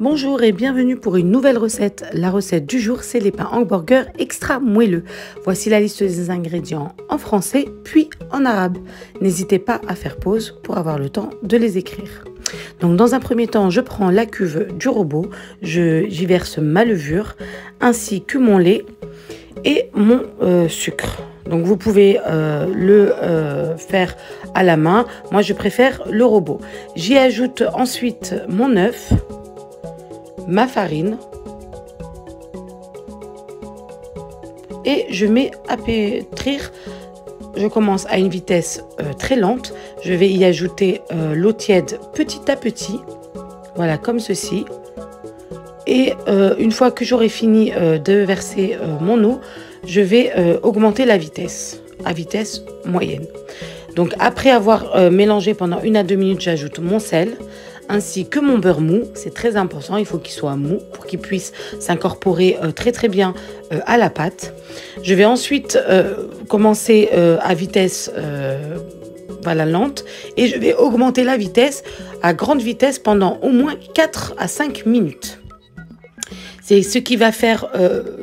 Bonjour et bienvenue pour une nouvelle recette. La recette du jour, c'est les pains hamburger extra moelleux. Voici la liste des ingrédients en français puis en arabe. N'hésitez pas à faire pause pour avoir le temps de les écrire. Donc dans un premier temps, je prends la cuve du robot, j'y verse ma levure ainsi que mon lait et mon sucre. Donc vous pouvez le faire à la main. Moi je préfère le robot. J'y ajoute ensuite mon œuf, ma farine et je mets à pétrir. Je commence à une vitesse très lente. Je vais y ajouter l'eau tiède petit à petit. Voilà, comme ceci. Et une fois que j'aurai fini de verser mon eau, je vais augmenter la vitesse à vitesse moyenne. Donc après avoir mélangé pendant 1 à 2 minutes, j'ajoute mon sel ainsi que mon beurre mou. C'est très important, il faut qu'il soit mou pour qu'il puisse s'incorporer très bien à la pâte. Je vais ensuite commencer à vitesse voilà, lente et je vais augmenter la vitesse à grande vitesse pendant au moins 4 à 5 minutes. C'est ce qui va faire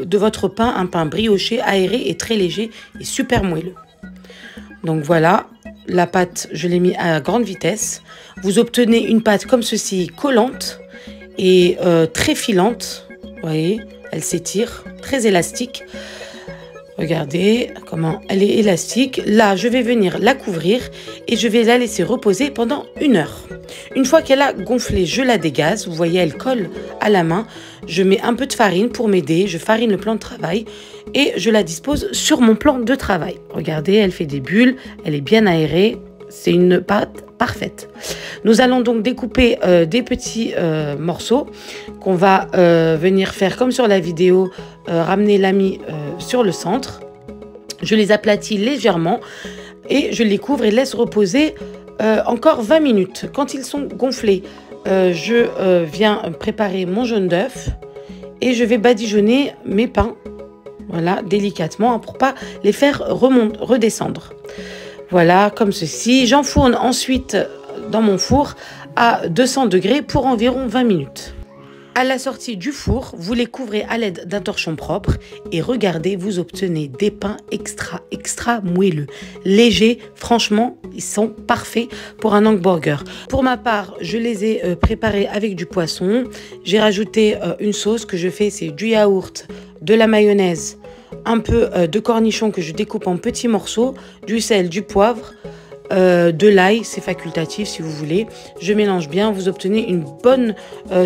de votre pain un pain brioché, aéré et très léger et super moelleux. Donc voilà, la pâte, je l'ai mis à grande vitesse. Vous obtenez une pâte comme ceci, collante et très filante. Vous voyez, elle s'étire, très élastique. Regardez comment elle est élastique. Là, je vais venir la couvrir et je vais la laisser reposer pendant 1 heure. Une fois qu'elle a gonflé, je la dégaze. Vous voyez, elle colle à la main. Je mets un peu de farine pour m'aider. Je farine le plan de travail et je la dispose sur mon plan de travail. Regardez, elle fait des bulles. Elle est bien aérée. C'est une pâte parfaite. Nous allons donc découper des petits morceaux qu'on va venir faire comme sur la vidéo, ramener l'ami sur le centre. Je les aplatis légèrement et je les couvre et laisse reposer encore 20 minutes. Quand ils sont gonflés, je viens préparer mon jaune d'œuf et je vais badigeonner mes pains, voilà, délicatement pour pas les faire redescendre. Voilà, comme ceci. J'enfourne ensuite dans mon four à 200 degrés pour environ 20 minutes. À la sortie du four, vous les couvrez à l'aide d'un torchon propre et regardez, vous obtenez des pains extra moelleux, légers. Franchement, ils sont parfaits pour un hamburger. Pour ma part, je les ai préparés avec du poisson. J'ai rajouté une sauce que je fais, c'est du yaourt, de la mayonnaise, un peu de cornichons que je découpe en petits morceaux, du sel, du poivre, de l'ail, c'est facultatif si vous voulez. Je mélange bien, vous obtenez une bonne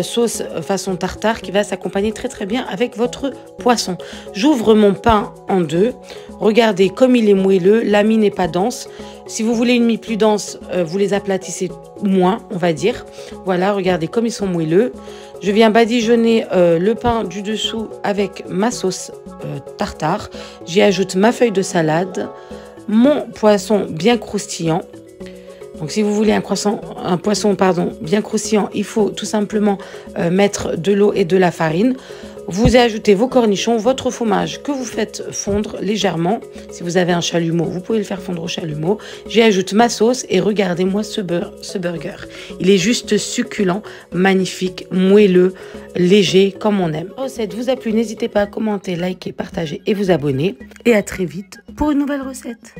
sauce façon tartare qui va s'accompagner très bien avec votre poisson. J'ouvre mon pain en deux. Regardez comme il est moelleux, la mie n'est pas dense. Si vous voulez une mie plus dense, vous les aplatissez moins, on va dire. Voilà, regardez comme ils sont moelleux. Je viens badigeonner le pain du dessous avec ma sauce tartare. J'y ajoute ma feuille de salade, mon poisson bien croustillant. Donc si vous voulez un poisson bien croustillant, il faut tout simplement mettre de l'eau et de la farine. Vous ajoutez vos cornichons, votre fromage que vous faites fondre légèrement. Si vous avez un chalumeau, vous pouvez le faire fondre au chalumeau. J'y ajoute ma sauce et regardez-moi ce burger. Il est juste succulent, magnifique, moelleux, léger comme on aime. La recette vous a plu, n'hésitez pas à commenter, liker, partager et vous abonner. Et à très vite pour une nouvelle recette.